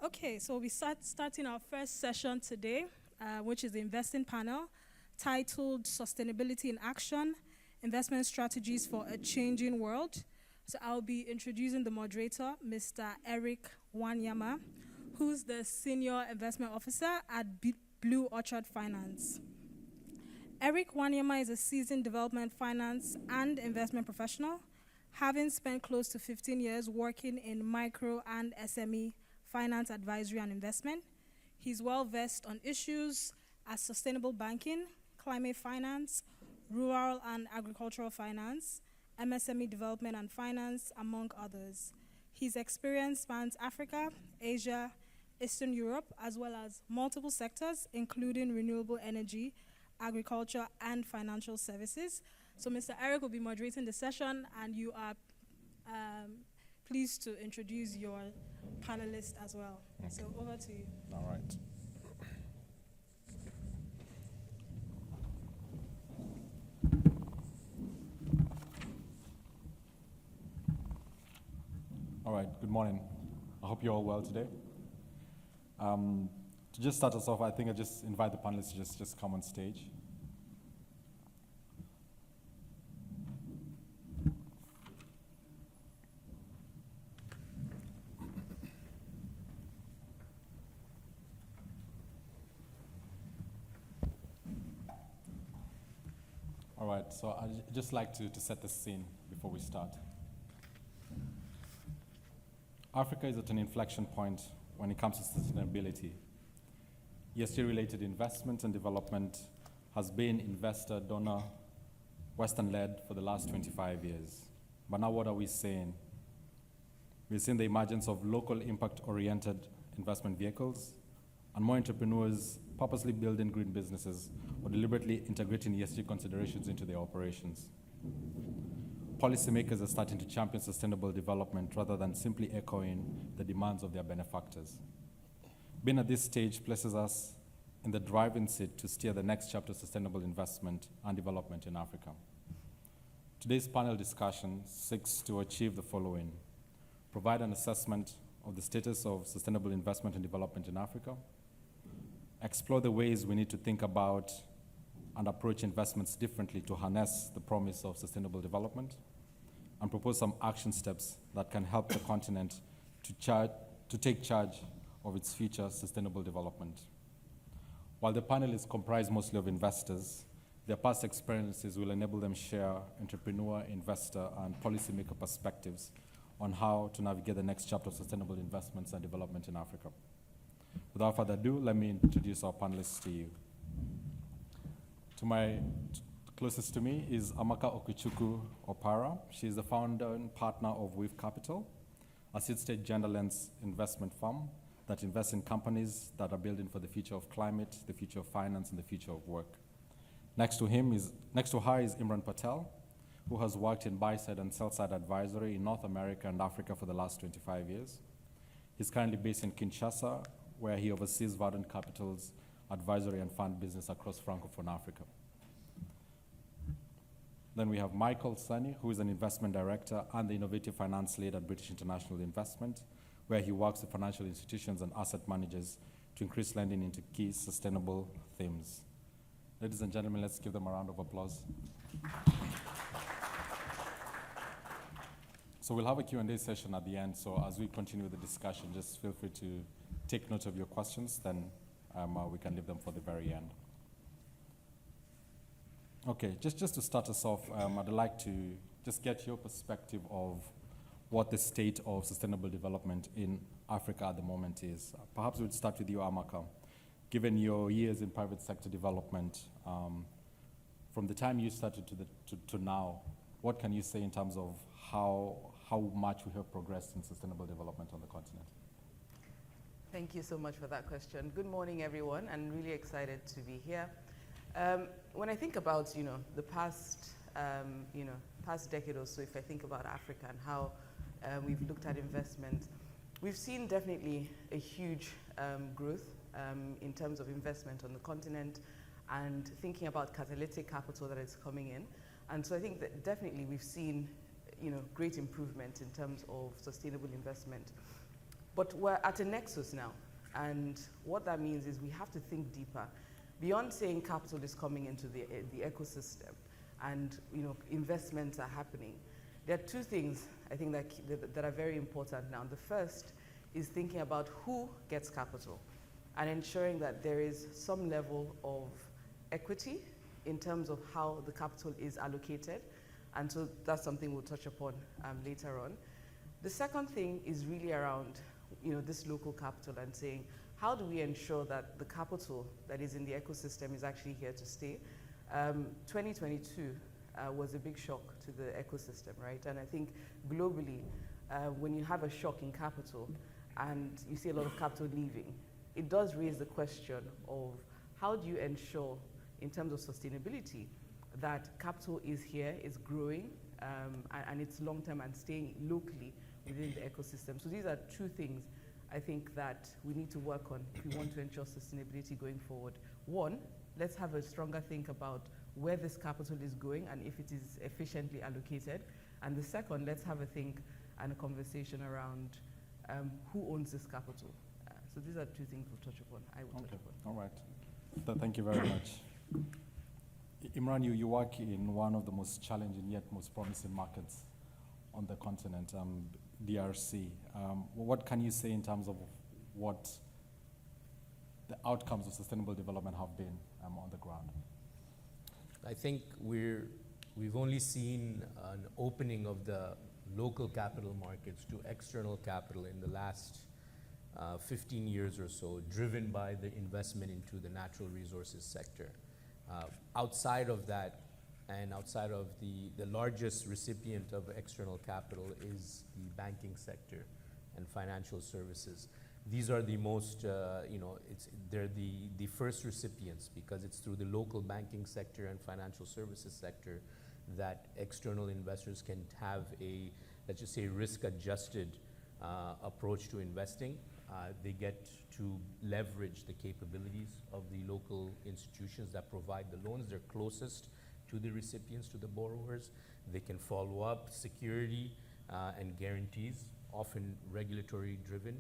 Okay, so we'll be starting our first session today, which is the investing panel, titled Sustainability in Action, Investment Strategies for a Changing World. So I'll be introducing the moderator, Mr. Eric Wanyama, who's the Senior Investment Officer at Blue Orchard Finance. Eric Wanyama is a seasoned development finance and investment professional, having spent close to 15 years working in micro and SME finance advisory and investment. He's well versed on issues as sustainable banking, climate finance, rural and agricultural finance, MSME development and finance, among others. His experience spans Africa, Asia, Eastern Europe, as well as multiple sectors, including renewable energy, agriculture, and financial services. So Mr. Eric will be moderating the session, and you are pleased to introduce your panelists as well. Okay. So over to you. All right. All right, good morning. I hope you're all well today. To just start us off, I think I just invite the panelists to just come on stage. All right, so I'd just like to set the scene before we start. Africa is at an inflection point when it comes to sustainability. ESG-related investment and development has been investor, donor, Western-led for the last 25 years. But now what are we seeing? We're seeing the emergence of local impact-oriented investment vehicles and more entrepreneurs purposely building green businesses or deliberately integrating ESG considerations into their operations. Policymakers are starting to champion sustainable development rather than simply echoing the demands of their benefactors. Being at this stage places us in the driving seat to steer the next chapter of sustainable investment and development in Africa. Today's panel discussion seeks to achieve the following: provide an assessment of the status of sustainable investment and development in Africa, explore the ways we need to think about and approach investments differently to harness the promise of sustainable development, and propose some action steps that can help the continent to take charge of its future sustainable development. While the panel is comprised mostly of investors, their past experiences will enable them share entrepreneur, investor, and policymaker perspectives on how to navigate the next chapter of sustainable investments and development in Africa. Without further ado, let me introduce our panelists to you. Closest to me is Amaka Okuchukwu Opara. She is the founder and partner of Wave Capital, a seed-stage gender-lens investment firm that invests in companies that are building for the future of climate, the future of finance, and the future of work. Next to her is Imran Patel, who has worked in buy-side and sell-side advisory in North America and Africa for the last 25 years. He's currently based in Kinshasa, where he oversees Verdant Capital's advisory and fund business across Francophone Africa. Then we have Michael Sunny, who is an investment director and the innovative finance lead at British International Investment, where he works with financial institutions and asset managers to increase lending into key sustainable themes. Ladies and gentlemen, let's give them a round of applause. So we'll have a Q&A session at the end, so as we continue the discussion, just feel free to take note of your questions, then we can leave them for the very end. Okay, just to start us off, I'd like to just get your perspective of what the state of sustainable development in Africa at the moment is. Perhaps we'll start with you, Amaka. Given your years in private sector development, from the time you started to now, what can you say in terms of how much we have progressed in sustainable development on the continent? Thank you so much for that question. Good morning, everyone, and really excited to be here. When I think about, the past decade or so, if I think about Africa and how we've looked at investment, we've seen definitely a huge growth in terms of investment on the continent and thinking about catalytic capital that is coming in. And so I think that definitely we've seen, great improvement in terms of sustainable investment. But we're at a nexus now. And what that means is we have to think deeper. Beyond saying capital is coming into the ecosystem and investments are happening, there are two things I think that are very important now. The first is thinking about who gets capital and ensuring that there is some level of equity in terms of how the capital is allocated. And so that's something we'll touch upon later on. The second thing is really around this local capital and saying, how do we ensure that the capital that is in the ecosystem is actually here to stay? 2022 was a big shock to the ecosystem, right? And I think globally, when you have a shock in capital and you see a lot of capital leaving, it does raise the question of how do you ensure, in terms of sustainability, that capital is here, is growing, and it's long-term and staying locally within the ecosystem. So these are two things I think that we need to work on if we want to ensure sustainability going forward. One, let's have a stronger think about where this capital is going and if it is efficiently allocated. And the second, let's have a think and a conversation around who owns this capital. So these are two things we'll touch upon, I will touch upon. All right. Thank you very much. Imran, you work in one of the most challenging yet most promising markets on the continent, DRC. What can you say in terms of what the outcomes of sustainable development have been on the ground? I think we've only seen an opening of the local capital markets to external capital in the last 15 years or so, driven by the investment into the natural resources sector. Outside of that, and outside of the largest recipient of external capital is the banking sector and financial services. These are the most, they're the first recipients because it's through the local banking sector and financial services sector that external investors can have a, let's just say, risk-adjusted approach to investing. They get to leverage the capabilities of the local institutions that provide the loans. They're closest to the recipients, to the borrowers. They can follow up security and guarantees, often regulatory driven.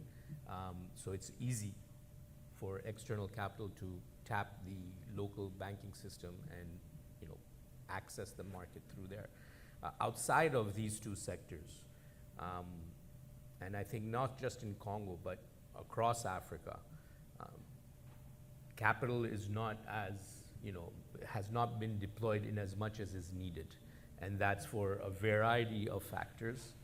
So it's easy for external capital to tap the local banking system and access the market through there. Outside of these two sectors, and I think not just in Congo, but across Africa, capital is not as, has not been deployed in as much as is needed. And that's for a variety of factors.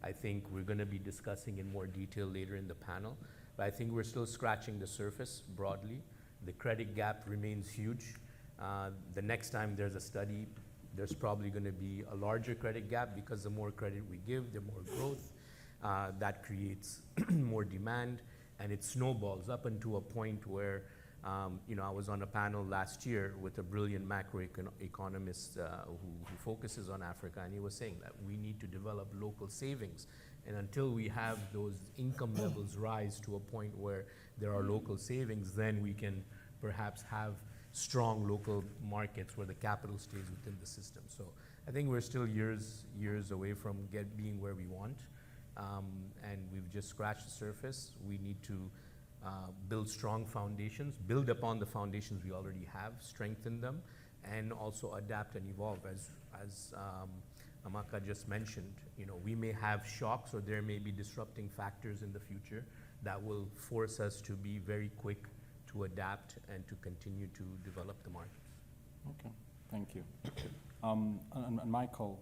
I think we're going to be discussing in more detail later in the panel, but I think we're still scratching the surface broadly. The credit gap remains huge. The next time there's a study, there's probably going to be a larger credit gap because the more credit we give, the more growth. That creates more demand, and it snowballs up into a point where, I was on a panel last year with a brilliant macroeconomist who focuses on Africa, and he was saying that we need to develop local savings. And until we have those income levels rise to a point where there are local savings, then we can perhaps have strong local markets where the capital stays within the system. So I think we're still years away from being where we want. And we've just scratched the surface. We need to build strong foundations, build upon the foundations we already have, strengthen them, and also adapt and evolve. As Amaka just mentioned, we may have shocks or there may be disrupting factors in the future that will force us to be very quick to adapt and to continue to develop the markets. Okay, thank you. And Michael,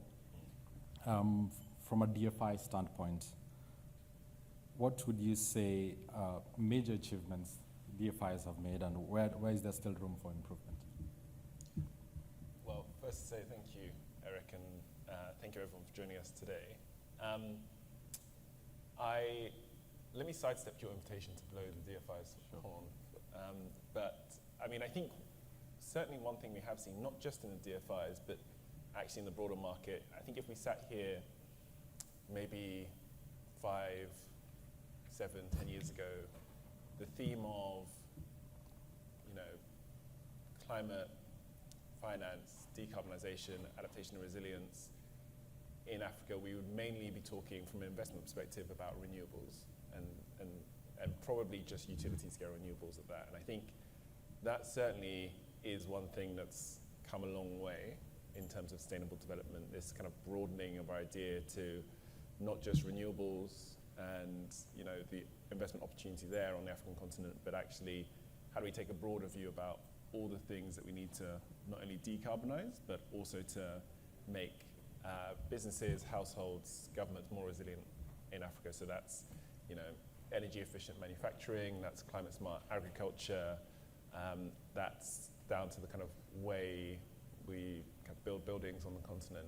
from a DFI standpoint, what would you say major achievements DFIs have made, and where is there still room for improvement? Well, first to say thank you, Eric, and thank you everyone for joining us today. Let me sidestep your invitation to blow the DFI's horn. But I mean, I think certainly one thing we have seen, not just in the DFIs, but actually in the broader market, I think if we sat here maybe 5, 7, 10 years ago, the theme of, climate, finance, decarbonisation, adaptation and resilience in Africa, we would mainly be talking from an investment perspective about renewables and, and probably just utility scale renewables at that. And I think that certainly is one thing that's come a long way in terms of sustainable development, this kind of broadening of our idea to not just renewables and the investment opportunity there on the African continent, but actually how do we take a broader view about all the things that we need to not only decarbonize, but also to make businesses, households, governments more resilient in Africa. So that's energy efficient manufacturing, that's climate smart agriculture, that's down to the kind of way we kind of build buildings on the continent.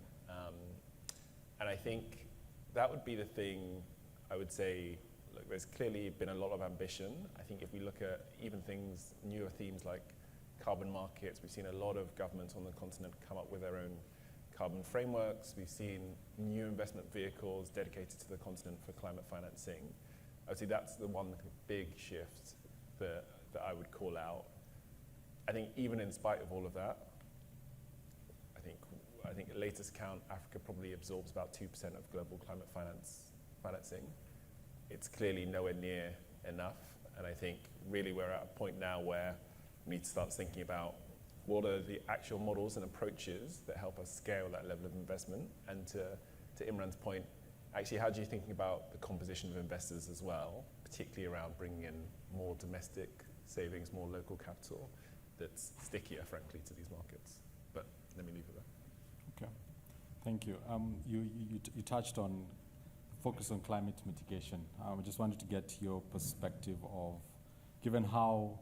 And I think that would be the thing I would say. Look, there's clearly been a lot of ambition. I think if we look at even things, newer themes like carbon markets, we've seen a lot of governments on the continent come up with their own carbon frameworks. We've seen new investment vehicles dedicated to the continent for climate financing. I would say that's the one big shift that I would call out. I think even in spite of all of that, I think at latest count, Africa probably absorbs about 2% of global climate financing. It's clearly nowhere near enough, and I think really we're at a point now where we need to start thinking about what are the actual models and approaches that help us scale that level of investment. And to Imran's point, actually, how do you think about the composition of investors as well, particularly around bringing in more domestic savings, more local capital that's stickier, frankly, to these markets? But let me leave it there. Okay, thank you. You touched on focus on climate mitigation. I just wanted to get your perspective of, given how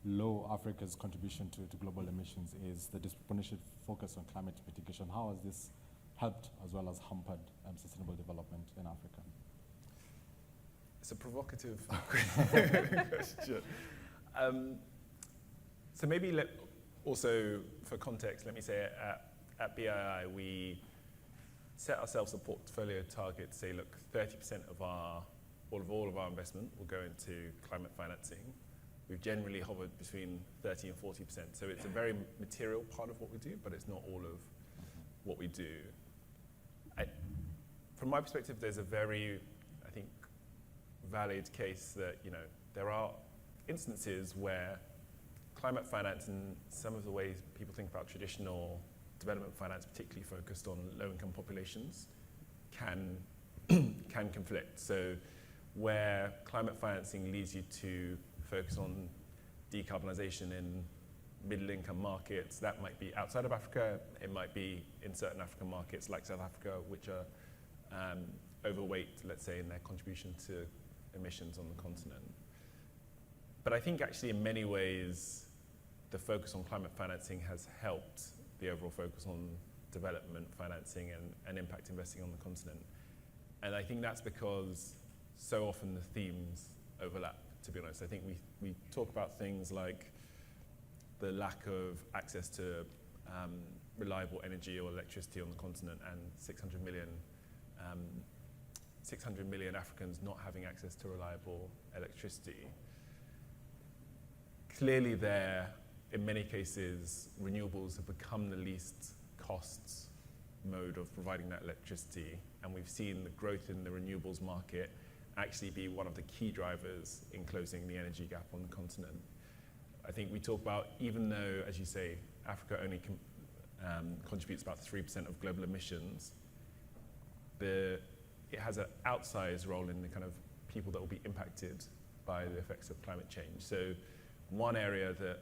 low Africa's contribution to global emissions is, the disproportionate focus on climate mitigation, how has this helped as well as hampered sustainable development in Africa? It's a provocative question. So maybe also for context, let me say at BII, we set ourselves a portfolio target to say, look, 30% of all of our investment will go into climate financing. We've generally hovered between 30 and 40%. So it's a very material part of what we do, but it's not all of what we do. From my perspective, there's a very, I think, valid case that there are instances where climate finance and some of the ways people think about traditional development finance, particularly focused on low-income populations, can conflict. So where climate financing leads you to focus on decarbonisation in middle-income markets, that might be outside of Africa, it might be in certain African markets like South Africa, which are overweight, let's say, in their contribution to emissions on the continent. But I think actually in many ways, the focus on climate financing has helped the overall focus on development financing and impact investing on the continent. And I think that's because so often the themes overlap, to be honest. I think we talk about things like the lack of access to reliable energy or electricity on the continent, and 600 million Africans not having access to reliable electricity. Clearly there, in many cases, renewables have become the least costs mode of providing that electricity, and we've seen the growth in the renewables market actually be one of the key drivers in closing the energy gap on the continent. I think we talk about, even though, as you say, Africa only contributes about 3% of global emissions, it has an outsized role in the kind of people that will be impacted by the effects of climate change. So one area that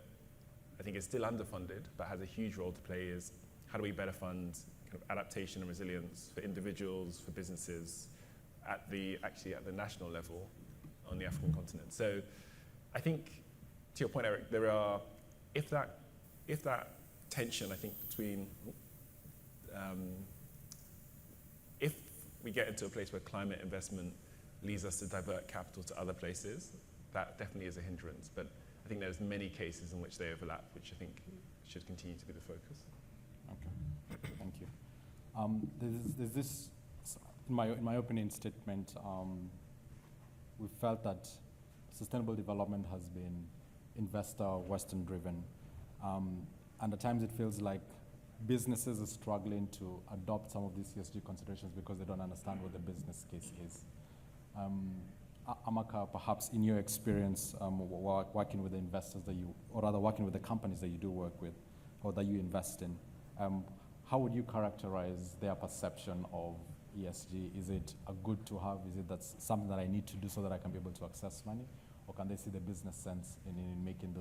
I think is still underfunded but has a huge role to play is how do we better fund kind of adaptation and resilience for individuals, for businesses, actually at the national level on the African continent. So I think, to your point, Eric, there are, if that tension, I think, between, if we get into a place where climate investment leads us to divert capital to other places, that definitely is a hindrance. But I think there's many cases in which they overlap, which I think should continue to be the focus. Okay, thank you. There's this, in my opening statement, we felt that sustainable development has been investor Western driven. And at times it feels like businesses are struggling to adopt some of these ESG considerations because they don't understand what the business case is. Amaka, perhaps in your experience working with the investors that you, or rather working with the companies that you do work with, or that you invest in, how would you characterize their perception of ESG? Is it a good to have? Is it that's something that I need to do so that I can be able to access money? Or can they see the business sense in making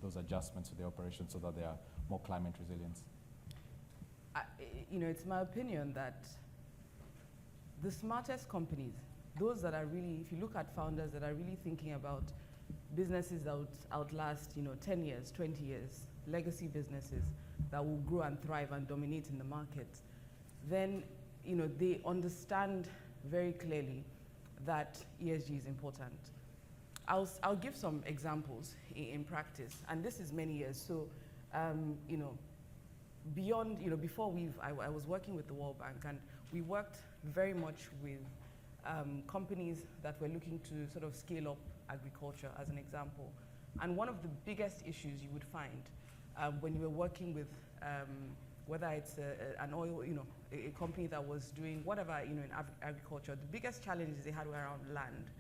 those adjustments to their operations so that they are more climate resilient? It's my opinion that the smartest companies, those that are really, if you look at founders that are really thinking about businesses that would outlast, 10 years, 20 years, legacy businesses that will grow and thrive and dominate in the market, then, they understand very clearly that ESG is important. I'll give some examples in practice, and this is many years. So, beyond, before I was working with the World Bank, and we worked very much with companies that were looking to sort of scale up agriculture, as an example. And one of the biggest issues you would find when you were working with, whether it's an oil, a company that was doing whatever, in agriculture, the biggest challenges they had were around land.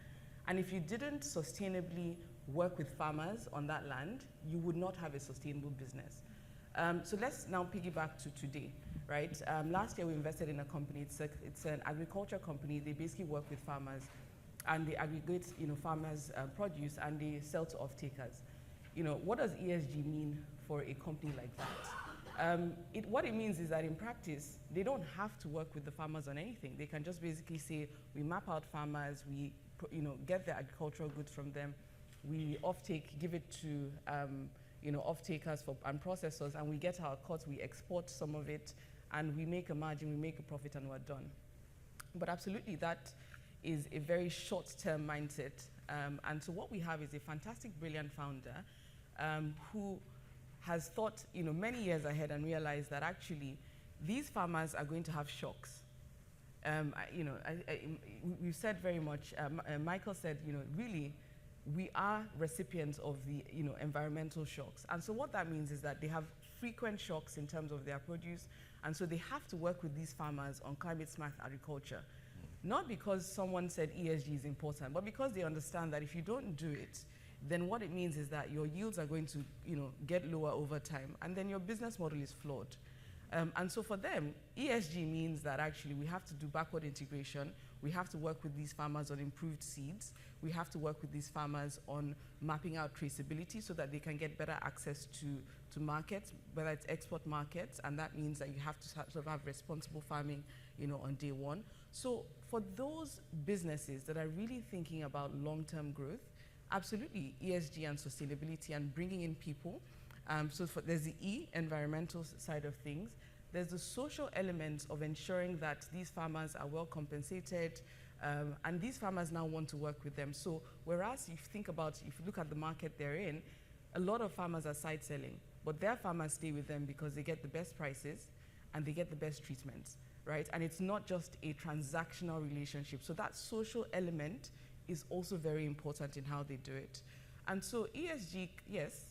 And if you didn't sustainably work with farmers on that land, you would not have a sustainable business. So let's now piggyback to today, right? Last year we invested in a company. It's an agriculture company. They basically work with farmers, and they aggregate, farmers' produce, and they sell to off-takers. What does ESG mean for a company like that? What it means is that in practice, they don't have to work with the farmers on anything. They can just basically say, we map out farmers, we get the agricultural goods from them, we off-take, give it to off-takers and processors, and we get our cut, we export some of it, and we make a margin, we make a profit, and we're done. But absolutely, that is a very short-term mindset. And so what we have is a fantastic, brilliant founder who has thought many years ahead and realized that actually these farmers are going to have shocks. We've said very much, Michael said, really, we are recipients of the environmental shocks. And so what that means is that they have frequent shocks in terms of their produce, and so they have to work with these farmers on climate smart agriculture. Not because someone said ESG is important, but because they understand that if you don't do it, then what it means is that your yields are going to get lower over time, and then your business model is flawed. And so for them, ESG means that actually we have to do backward integration. We have to work with these farmers on improved seeds. We have to work with these farmers on mapping out traceability so that they can get better access to markets, whether it's export markets, and that means that you have to sort of have responsible farming, on day one. So for those businesses that are really thinking about long-term growth, absolutely ESG and sustainability and bringing in people. There's the E, environmental side of things. There's the social elements of ensuring that these farmers are well compensated, and these farmers now want to work with them. So whereas if you look at the market they're in, a lot of farmers are side selling, but their farmers stay with them because they get the best prices and they get the best treatments, right? And it's not just a transactional relationship. So that social element is also very important in how they do it. And so ESG, yes,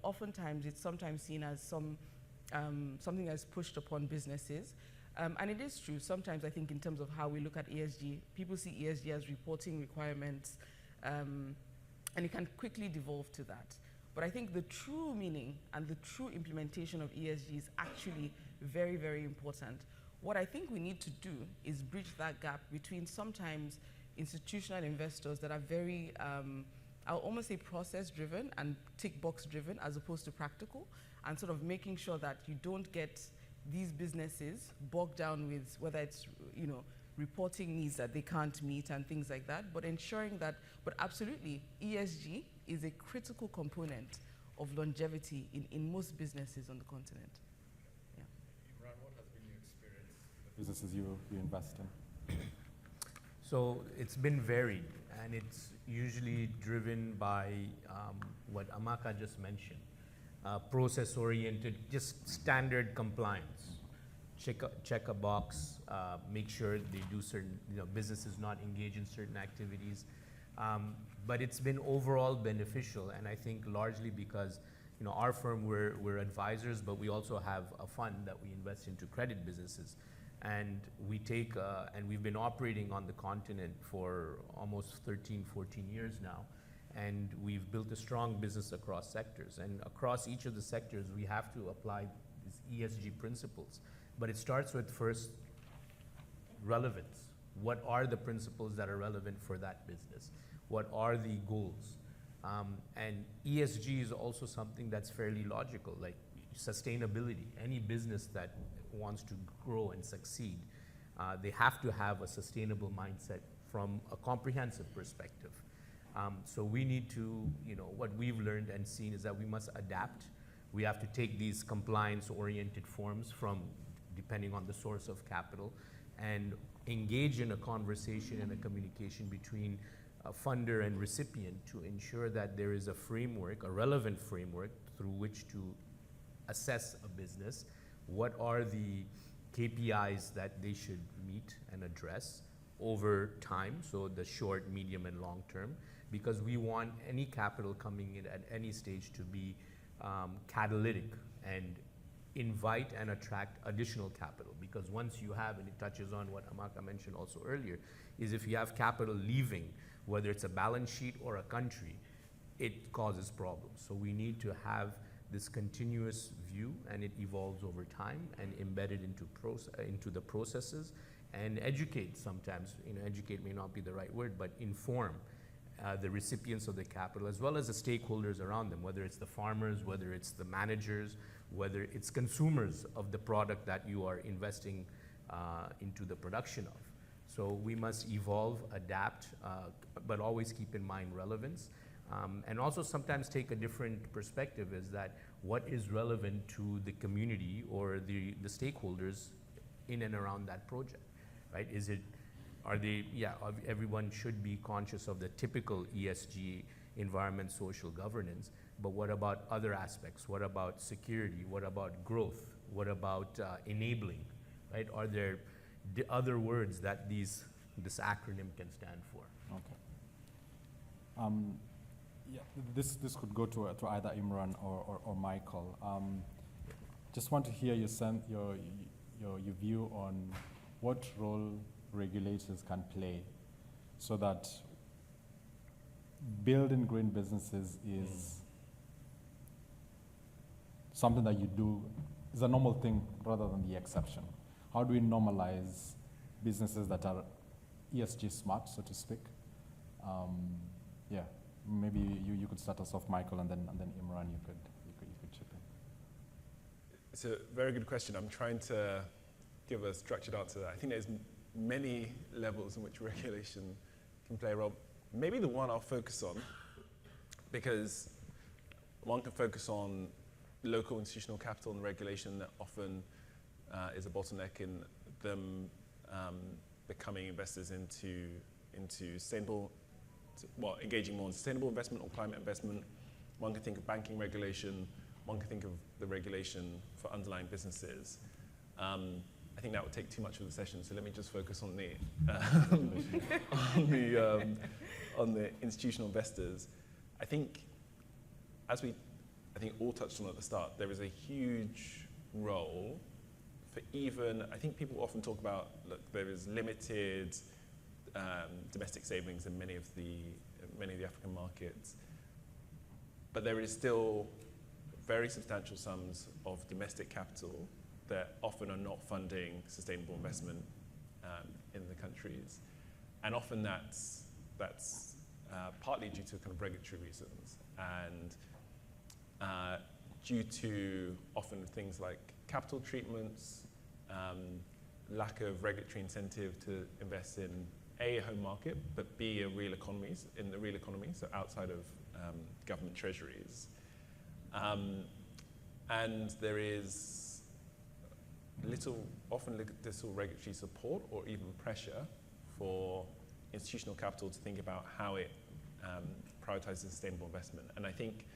oftentimes it's sometimes seen as something that's pushed upon businesses. And it is true. Sometimes I think in terms of how we look at ESG, people see ESG as reporting requirements, and it can quickly devolve to that. But I think the true meaning and the true implementation of ESG is actually very, very important. What I think we need to do is bridge that gap between sometimes institutional investors that are very, I'll almost say process-driven and tick-box-driven as opposed to practical, and sort of making sure that you don't get these businesses bogged down with whether it's, reporting needs that they can't meet and things like that, but ensuring that, but absolutely, ESG is a critical component of longevity in most businesses on the continent. Yeah. Imran, what has been your experience in the businesses you invest in? So it's been varied, and it's usually driven by what Amaka just mentioned, process-oriented, just standard compliance. Check a box, make sure they do certain, businesses not engage in certain activities. But it's been overall beneficial, and I think largely because, our firm, we're advisors, but we also have a fund that we invest into credit businesses. And we take, and we've been operating on the continent for almost 13, 14 years now. And we've built a strong business across sectors. And across each of the sectors, we have to apply these ESG principles. But it starts with first relevance. What are the principles that are relevant for that business? What are the goals? And ESG is also something that's fairly logical, like sustainability. Any business that wants to grow and succeed, they have to have a sustainable mindset from a comprehensive perspective. So we need to, what we've learned and seen is that we must adapt. We have to take these compliance-oriented forms from, depending on the source of capital, and engage in a conversation and a communication between a funder and recipient to ensure that there is a framework, a relevant framework, through which to assess a business. What are the KPIs that they should meet and address over time, so the short, medium, and long term, because we want any capital coming in at any stage to be catalytic and invite and attract additional capital. Because once you have, and it touches on what Amaka mentioned also earlier, is if you have capital leaving, whether it's a balance sheet or a country, it causes problems. So we need to have this continuous view, and it evolves over time and embedded into the processes, and educate sometimes. Educate may not be the right word, but inform the recipients of the capital as well as the stakeholders around them, whether it's the farmers, whether it's the managers, whether it's consumers of the product that you are investing into the production of. So we must evolve, adapt, but always keep in mind relevance. And also sometimes take a different perspective, is that what is relevant to the community or the stakeholders in and around that project, right? Everyone should be conscious of the typical ESG, environment, social governance, but what about other aspects? What about security? What about growth? What about enabling, right? Are there other words that this acronym can stand for? Okay. This could go to either Imran or Michael. Just want to hear your view on what role regulators can play so that building green businesses is something that you do, is a normal thing rather than the exception. How do we normalize businesses that are ESG smart, so to speak? Maybe you could start us off, Michael, and then Imran, you could chip in. It's a very good question. I'm trying to give a structured answer to that. I think there's many levels in which regulation can play a role. Maybe the one I'll focus on, because one can focus on local institutional capital and regulation that often is a bottleneck in them becoming investors into sustainable, engaging more in sustainable investment or climate investment. One can think of banking regulation. One can think of the regulation for underlying businesses. I think that would take too much of the session, so let me just focus on the on the institutional investors. I think, as we all touched on at the start, there is a huge role for I think people often talk about, look, there is limited domestic savings in many of the African markets, but there is still very substantial sums of domestic capital that often are not funding sustainable investment in the countries, and often that's partly due to kind of regulatory reasons and due to often things like capital treatments, lack of regulatory incentive to invest in A, a home market, but B, in the real economy, so outside of government treasuries. And there is often little regulatory support or even pressure for institutional capital to think about how it prioritizes sustainable investment. And I think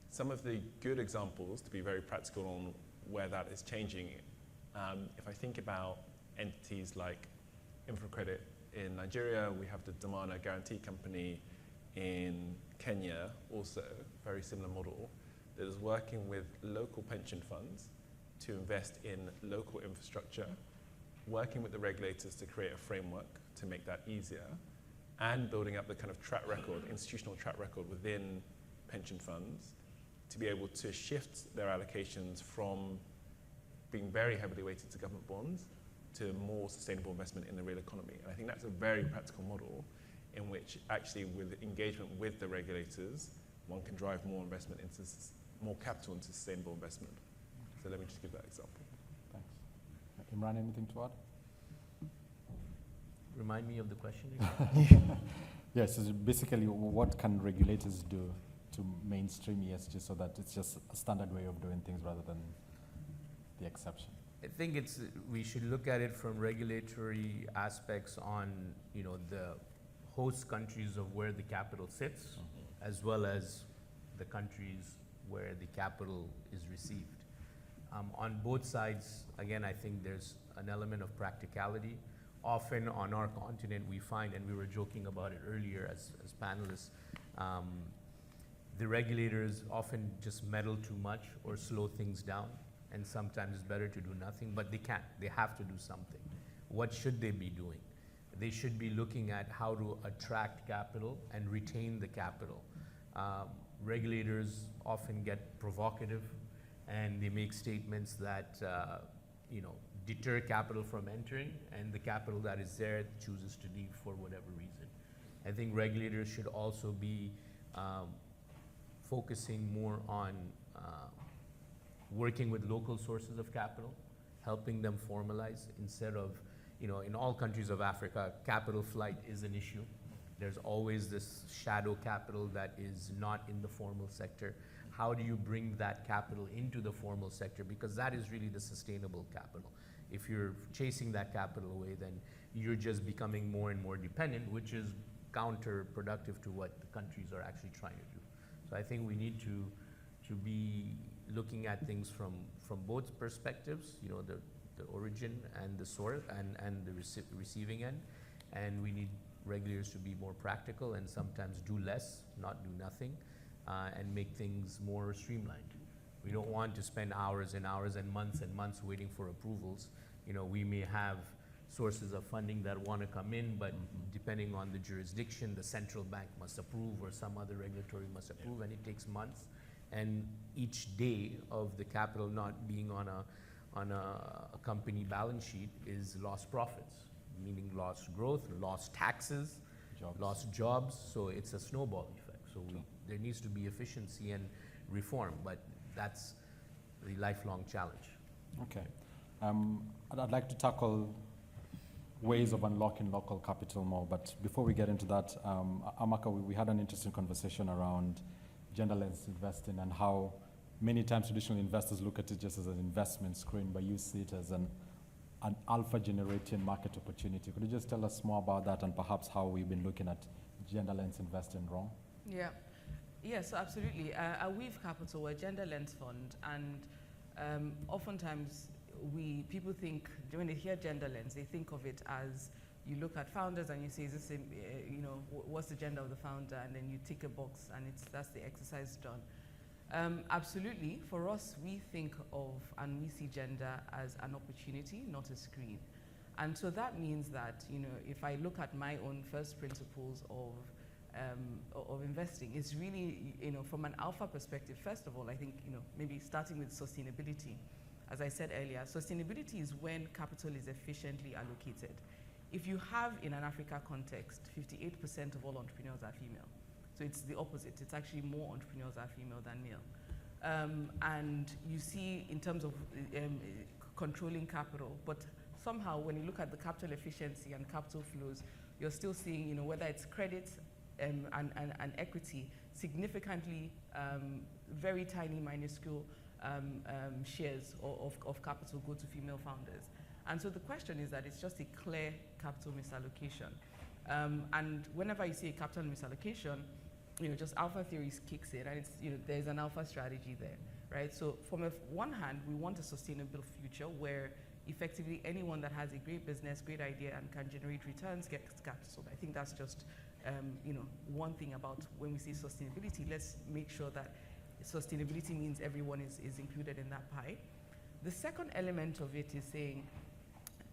some of the good examples, to be very practical on where that is changing, if I think about entities like InfraCredit in Nigeria, we have the Dhamana Guarantee Company in Kenya, also very similar model, that is working with local pension funds to invest in local infrastructure working with the regulators to create a framework to make that easier, and building up the kind of track record, institutional track record within pension funds to be able to shift their allocations from being very heavily weighted to government bonds to more sustainable investment in the real economy. And I think that's a very practical model in which actually with engagement with the regulators, one can drive more investment into, more capital into sustainable investment. So let me just give that example. Thanks. Imran, anything to add? Remind me of the question again. Yes, so basically what can regulators do to mainstream ESG so that it's just a standard way of doing things rather than the exception? I think we should look at it from regulatory aspects on, the host countries of where the capital sits, as well as the countries where the capital is received. On both sides, again, I think there's an element of practicality. Often on our continent we find, and we were joking about it earlier as panelists, the regulators often just meddle too much or slow things down, and sometimes it's better to do nothing, but they can't. They have to do something. What should they be doing? They should be looking at how to attract capital and retain the capital. Regulators often get provocative, and they make statements that deter capital from entering, and the capital that is there chooses to leave for whatever reason. I think regulators should also be focusing more on working with local sources of capital, helping them formalize instead of, in all countries of Africa, capital flight is an issue. There's always this shadow capital that is not in the formal sector. How do you bring that capital into the formal sector? Because that is really the sustainable capital. If you're chasing that capital away, then you're just becoming more and more dependent, which is counterproductive to what the countries are actually trying to do. So I think we need to be looking at things from both perspectives, the origin and the source and the receiving end. And we need regulators to be more practical and sometimes do less, not do nothing, and make things more streamlined. We don't want to spend hours and hours and months waiting for approvals. We may have sources of funding that want to come in, but depending on the jurisdiction, the central bank must approve or some other regulatory must approve, and it takes months. And each day of the capital not being on a company balance sheet is lost profits, meaning lost growth, lost taxes, lost jobs. So it's a snowball effect. So there needs to be efficiency and reform, but that's the lifelong challenge. Okay. I'd like to tackle ways of unlocking local capital more, but before we get into that, Amaka, we had an interesting conversation around gender-lens investing and how many times traditional investors look at it just as an investment screen, but you see it as an alpha-generating market opportunity. Could you just tell us more about that and perhaps how we've been looking at gender-lens investing wrong? Yeah. Yes, absolutely. At Weave Capital, we're a gender lens fund, and oftentimes people think, when they hear gender lens, they think of it as you look at founders and you say, is this what's the gender of the founder, and then you tick a box and that's the exercise done. Absolutely. For us, we think of and we see gender as an opportunity, not a screen. And so that means that, if I look at my own first principles of investing, it's really, from an alpha perspective, first of all, I think, maybe starting with sustainability. As I said earlier, sustainability is when capital is efficiently allocated. If you have, in an Africa context, 58% of all entrepreneurs are female. So it's the opposite. It's actually more entrepreneurs are female than male. And you see, in terms of controlling capital, but somehow when you look at the capital efficiency and capital flows, you're still seeing, whether it's credit and equity, significantly very tiny, minuscule shares of capital go to female founders. And so the question is that it's just a clear capital misallocation. And whenever you see a capital misallocation, just alpha theories kicks in, and it's, there's an alpha strategy there, right? So from one hand, we want a sustainable future where effectively anyone that has a great business, great idea, and can generate returns gets capital. I think that's just, one thing about when we say sustainability. Let's make sure that sustainability means everyone is included in that pie. The second element of it is saying,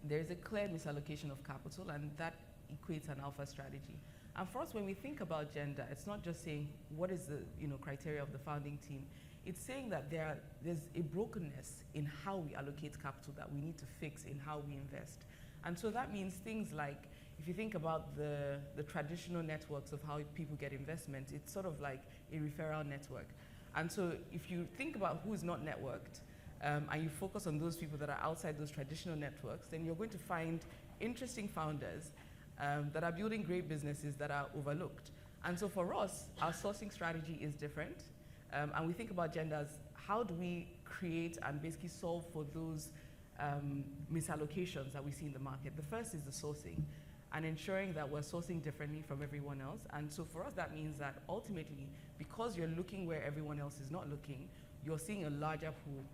there's a clear misallocation of capital, and that equates an alpha strategy. And for us, when we think about gender, it's not just saying what is the criteria of the founding team. It's saying that there's a brokenness in how we allocate capital that we need to fix in how we invest. And so that means things like, if you think about the traditional networks of how people get investment, it's sort of like a referral network. And so if you think about who is not networked, and you focus on those people that are outside those traditional networks, then you're going to find interesting founders that are building great businesses that are overlooked. And so for us, our sourcing strategy is different. And we think about gender as how do we create and basically solve for those misallocations that we see in the market. The first is the sourcing and ensuring that we're sourcing differently from everyone else. And so for us, that means that ultimately, because you're looking where everyone else is not looking, you're seeing a larger pool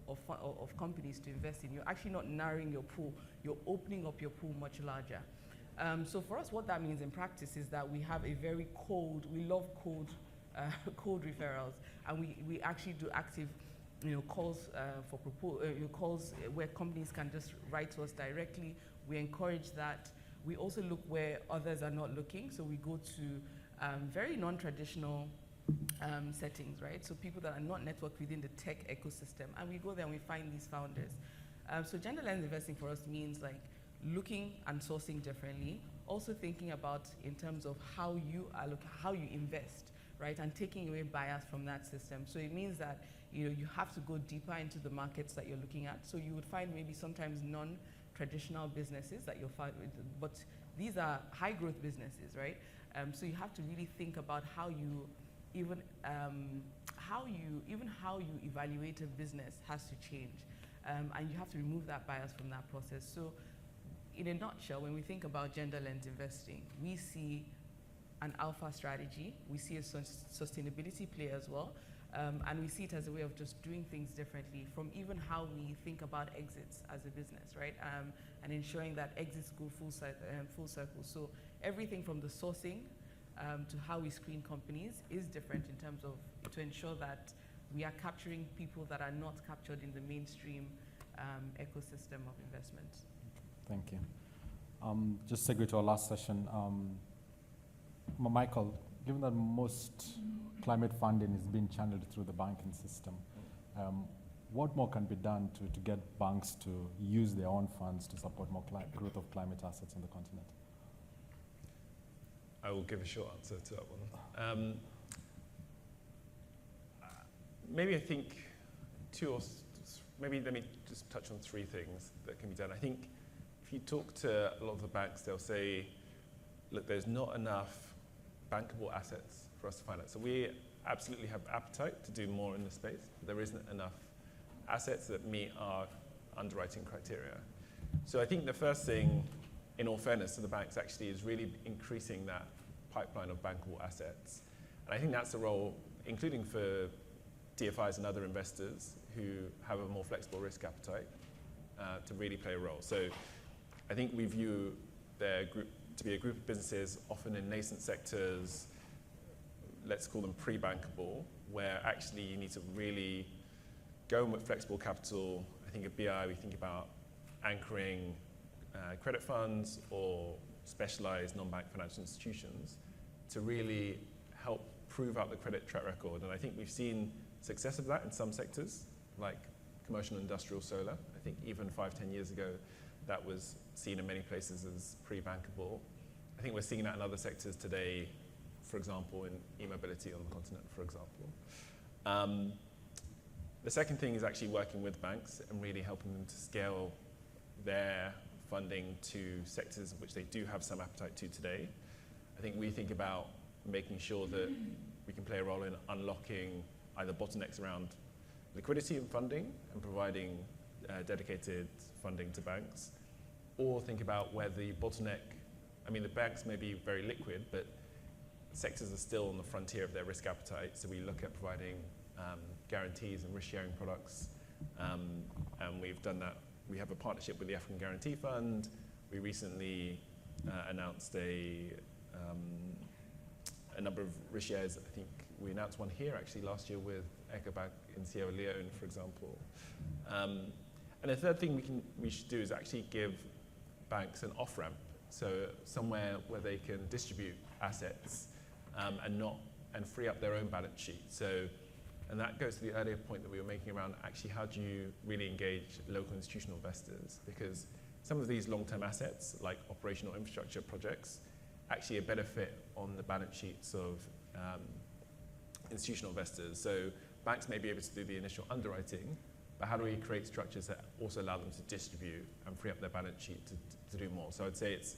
of companies to invest in. You're actually not narrowing your pool, you're opening up your pool much larger. So for us, what that means in practice is that we have a very we love cold referrals, and we actually do active calls for calls where companies can just write to us directly. We encourage that. We also look where others are not looking, so we go to very non-traditional settings, right? So people that are not networked within the tech ecosystem, and we go there and we find these founders. So gender lens investing for us means like looking and sourcing differently, also thinking about in terms of how you invest, right, and taking away bias from that system. So it means that you have to go deeper into the markets that you're looking at. So you would find maybe sometimes non-traditional businesses that you'll find, but these are high growth businesses, right? So you have to really think about how you evaluate a business has to change, and you have to remove that bias from that process. So in a nutshell, when we think about gender lens investing, we see an alpha strategy, we see a sustainability play as well, and we see it as a way of just doing things differently from even how we think about exits as a business, right? And ensuring that exits go full circle. So everything from the sourcing to how we screen companies is different in terms of to ensure that we are capturing people that are not captured in the mainstream ecosystem of investment. Thank you. Just segue to our last session. Michael, given that most climate funding is being channeled through the banking system, what more can be done to get banks to use their own funds to support more growth of climate assets in the continent? I will give a short answer to that one. Maybe I think maybe let me just touch on three things that can be done. I think if you talk to a lot of the banks, they'll say, look, there's not enough bankable assets for us to finance. So we absolutely have appetite to do more in this space, but there isn't enough assets that meet our underwriting criteria. So I think the first thing, in all fairness to the banks, actually is really increasing that pipeline of bankable assets. And I think that's the role, including for DFIs and other investors who have a more flexible risk appetite, to really play a role. So I think we view their group to be a group of businesses, often in nascent sectors, let's call them pre-bankable, where actually you need to really go in with flexible capital. I think at BI, we think about anchoring credit funds or specialized non-bank financial institutions to really help prove out the credit track record. And I think we've seen success of that in some sectors, like commercial and industrial solar. I think even 5-10 years ago, that was seen in many places as pre-bankable. I think we're seeing that in other sectors today, for example, in e-mobility on the continent, for example. The second thing is actually working with banks and really helping them to scale their funding to sectors which they do have some appetite to today. I think we think about making sure that we can play a role in unlocking either bottlenecks around liquidity and funding and providing dedicated funding to banks, or think about where the bottleneck, I mean, the banks may be very liquid, but sectors are still on the frontier of their risk appetite. So we look at providing guarantees and risk-sharing products, and we've done that. We have a partnership with the African Guarantee Fund. We recently announced a number of risk shares. I think we announced one here actually last year with Ecobank in Sierra Leone, for example. And And the third thing we should do is actually give banks an off-ramp, so somewhere where they can distribute assets and free up their own balance sheet. And that goes to the earlier point that we were making around actually how do you really engage local institutional investors, because some of these long-term assets, like operational infrastructure projects, actually a better fit on the balance sheets of institutional investors. So banks may be able to do the initial underwriting, but how do we create structures that also allow them to distribute and free up their balance sheet to do more? So I'd say it's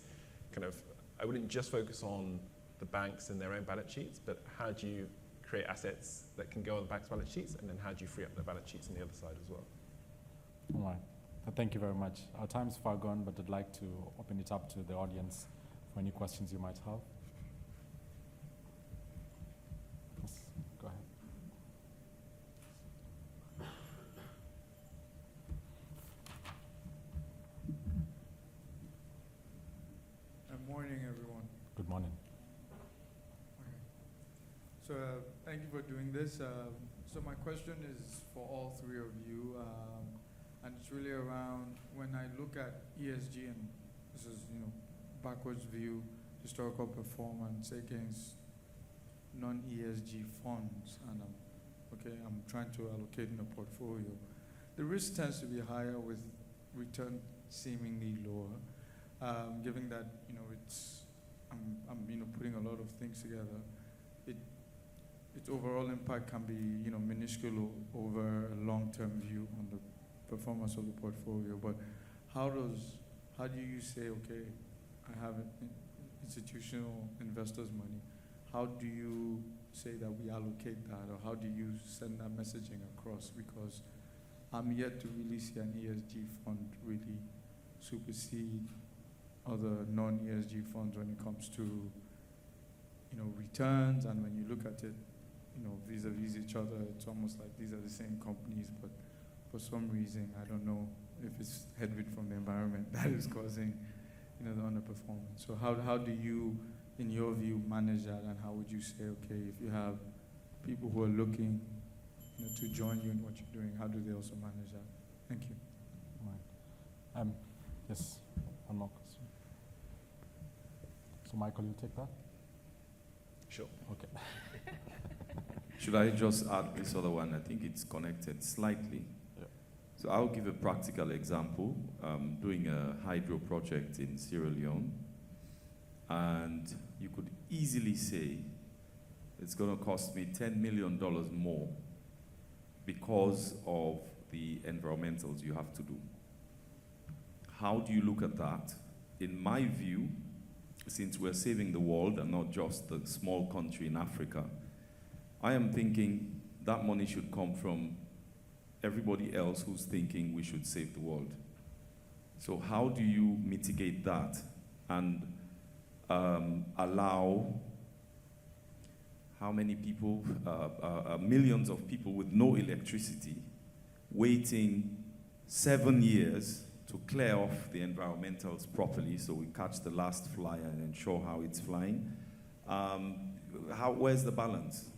kind of, I wouldn't just focus on the banks and their own balance sheets, but how do you create assets that can go on the bank's balance sheets, and then how do you free up the balance sheets on the other side as well? All right. Thank you very much. Our time is far gone, but I'd like to open it up to the audience for any questions you might have. Yes, go ahead. Good morning, everyone. Good morning. So thank you for doing this. So my question is for all three of you, and it's really around when I look at ESG, and this is backwards view, historical performance against non-ESG funds, and I'm trying to allocate in a portfolio. The risk tends to be higher with return seemingly lower, given that I'm putting a lot of things together. Its overall impact can be minuscule over a long-term view on the performance of the portfolio. But how do you say, okay, I have institutional investors' money? How do you say that we allocate that, or how do you send that messaging across? Because I'm yet to really see an ESG fund really supersede other non-ESG funds when it comes to returns, and when you look at it vis-a-vis each other, it's almost like these are the same companies, but for some reason, I don't know if it's headwind from the environment that is causing the underperformance. So how do you, in your view, manage that, and how would you say, okay, if you have people who are looking to join you in what you're doing, how do they also manage that? Thank you. All right. Yes, one more question. So Michael, you take that? Sure. Okay. Should I just add this other one? I think it's connected slightly. Yeah. So I'll give a practical example. Doing a hydro project in Sierra Leone, and you could easily say it's going to cost me $10 million more because of the environmentals you have to do. How do you look at that? In my view, since we're saving the world and not just the small country in Africa, I am thinking that money should come from everybody else who's thinking we should save the world. So how do you mitigate that and allow how many people, millions of people with no electricity, waiting 7 years to clear off the environmentals properly so we catch the last fly and ensure how it's flying? Where's the balance?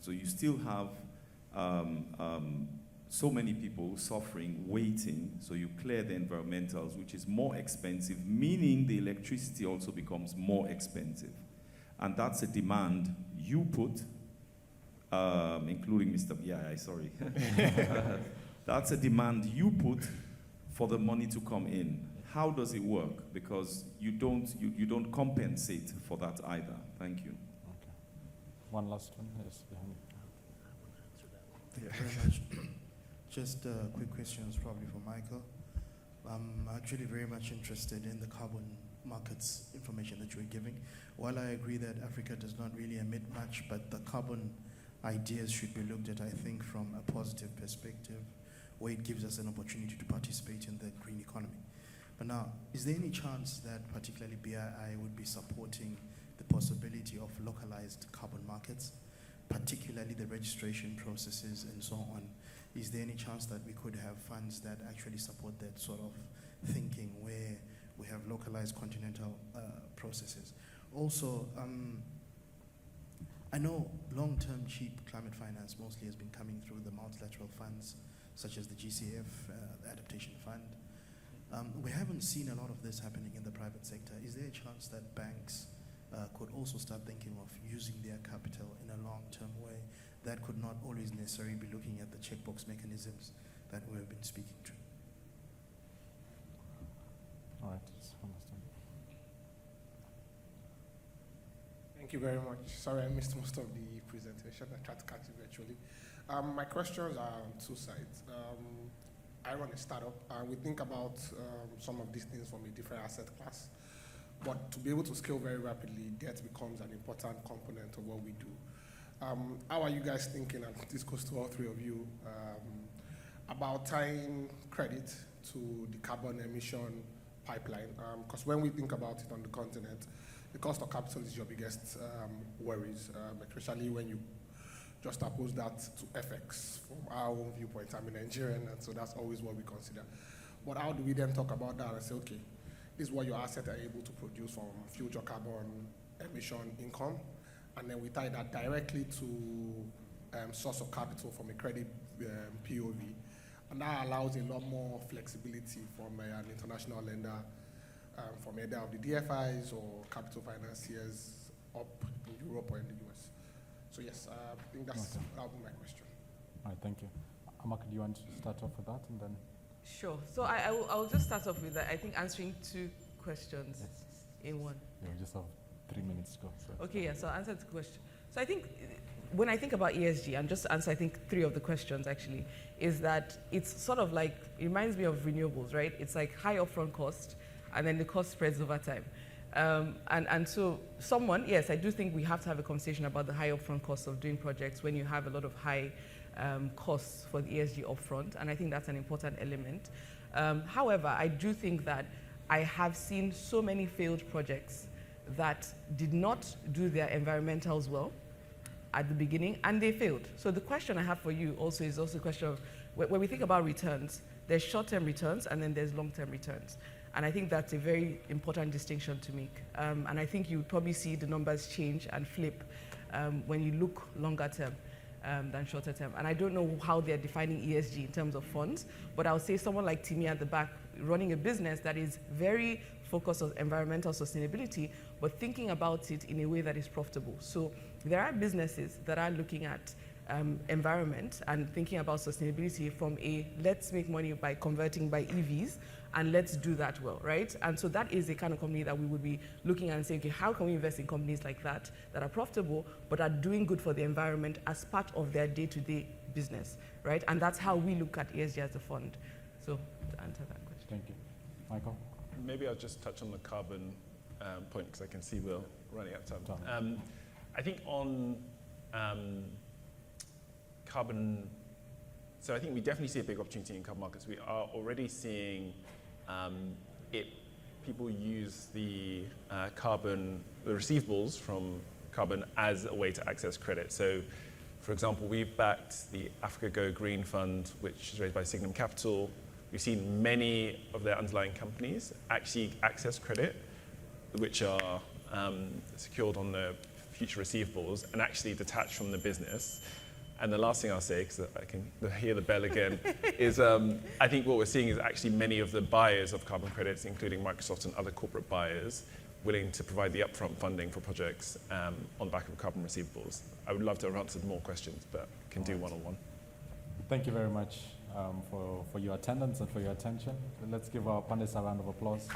So you still have so many people suffering, waiting, so you clear the environmentals, which is more expensive, meaning the electricity also becomes more expensive. And that's a demand you put, including Mr. Sorry. That's a demand you put for the money to come in. How does it work? Because you don't compensate for that either. Thank you. Okay. One last one. Yes, behind you. Thank you very much. Just quick questions, probably for Michael. I'm actually very much interested in the carbon markets information that you were giving. While I agree that Africa does not really emit much, but the carbon ideas should be looked at, I think, from a positive perspective, where it gives us an opportunity to participate in the green economy. But now, is there any chance that particularly BII would be supporting the possibility of localized carbon markets, particularly the registration processes and so on? Is there any chance that we could have funds that actually support that sort of thinking, where we have localized continental processes? Also, I know long-term cheap climate finance mostly has been coming through the multilateral funds, such as the GCF, the Adaptation Fund. We haven't seen a lot of this happening in the private sector. Is there a chance that banks could also start thinking of using their capital in a long-term way that could not always necessarily be looking at the checkbox mechanisms that we have been speaking to? All right, just understand. Thank you very much. Sorry, I missed most of the presentation. I tried to catch it virtually. My questions are on two sides. I run a startup, and we think about some of these things from a different asset class. But to be able to scale very rapidly, debt becomes an important component of what we do. How are you guys thinking, and this goes to all three of you, about tying credit to the carbon emission pipeline? Because when we think about it on the continent, the cost of capital is your biggest worries, especially when you just oppose that to FX from our own viewpoint. I'm a Nigerian, and so that's always what we consider. But how do we then talk about that and say, okay, this is what your assets are able to produce from future carbon emission income, and then we tie that directly to source of capital from a credit POV, and that allows a lot more flexibility from an international lender, from either of the DFIs or capital financiers up in Europe or in the US. So yes, I think that'll be my question. All right, thank you. Amaka, do you want to start off with that, and then? Sure. So I'll just start off with, I think, answering two questions in one. Yeah, we just have 3 minutes to go. So. Okay, yeah, so I'll answer the question. So I think when I think about ESG, and just to answer, I think, 3 of the questions actually, is that it's sort of like, it reminds me of renewables, right? It's like high upfront cost, and then the cost spreads over time. And so yes, I do think we have to have a conversation about the high upfront cost of doing projects when you have a lot of high costs for the ESG upfront, and I think that's an important element. However, I do think that I have seen so many failed projects that did not do their environmentals well at the beginning, and they failed. So the question I have for you also is also a question of, when we think about returns, there's short-term returns and then there's long-term returns. And I think that's a very important distinction to make. And I think you would probably see the numbers change and flip when you look longer term than shorter term. And I don't know how they're defining ESG in terms of funds, but I would say someone like Timmy at the back running a business that is very focused on environmental sustainability, but thinking about it in a way that is profitable. So there are businesses that are looking at environment and thinking about sustainability from a let's make money by converting by EVs, and let's do that well, right? And so that is the kind of company that we would be looking at and saying, okay, how can we invest in companies like that that are profitable but are doing good for the environment as part of their day-to-day business, right? And that's how we look at ESG as a fund. So to answer that question. Thank you. Michael? Maybe I'll just touch on the carbon point, because I can see we're running out of time. I think on carbon, so I think we definitely see a big opportunity in carbon markets. We are already seeing people use the the receivables from carbon as a way to access credit. So, for example, we've backed the Africa Go Green Fund, which is raised by Signum Capital. We've seen many of their underlying companies actually access credit, which are secured on the future receivables and actually detached from the business. And the last thing I'll say, because I can hear the bell again, is I think what we're seeing is actually many of the buyers of carbon credits, including Microsoft and other corporate buyers, willing to provide the upfront funding for projects on the back of carbon receivables. I would love to have answered more questions, but can do one-on-one. Thank you very much for your attendance and for your attention. Let's give our panelists a round of applause.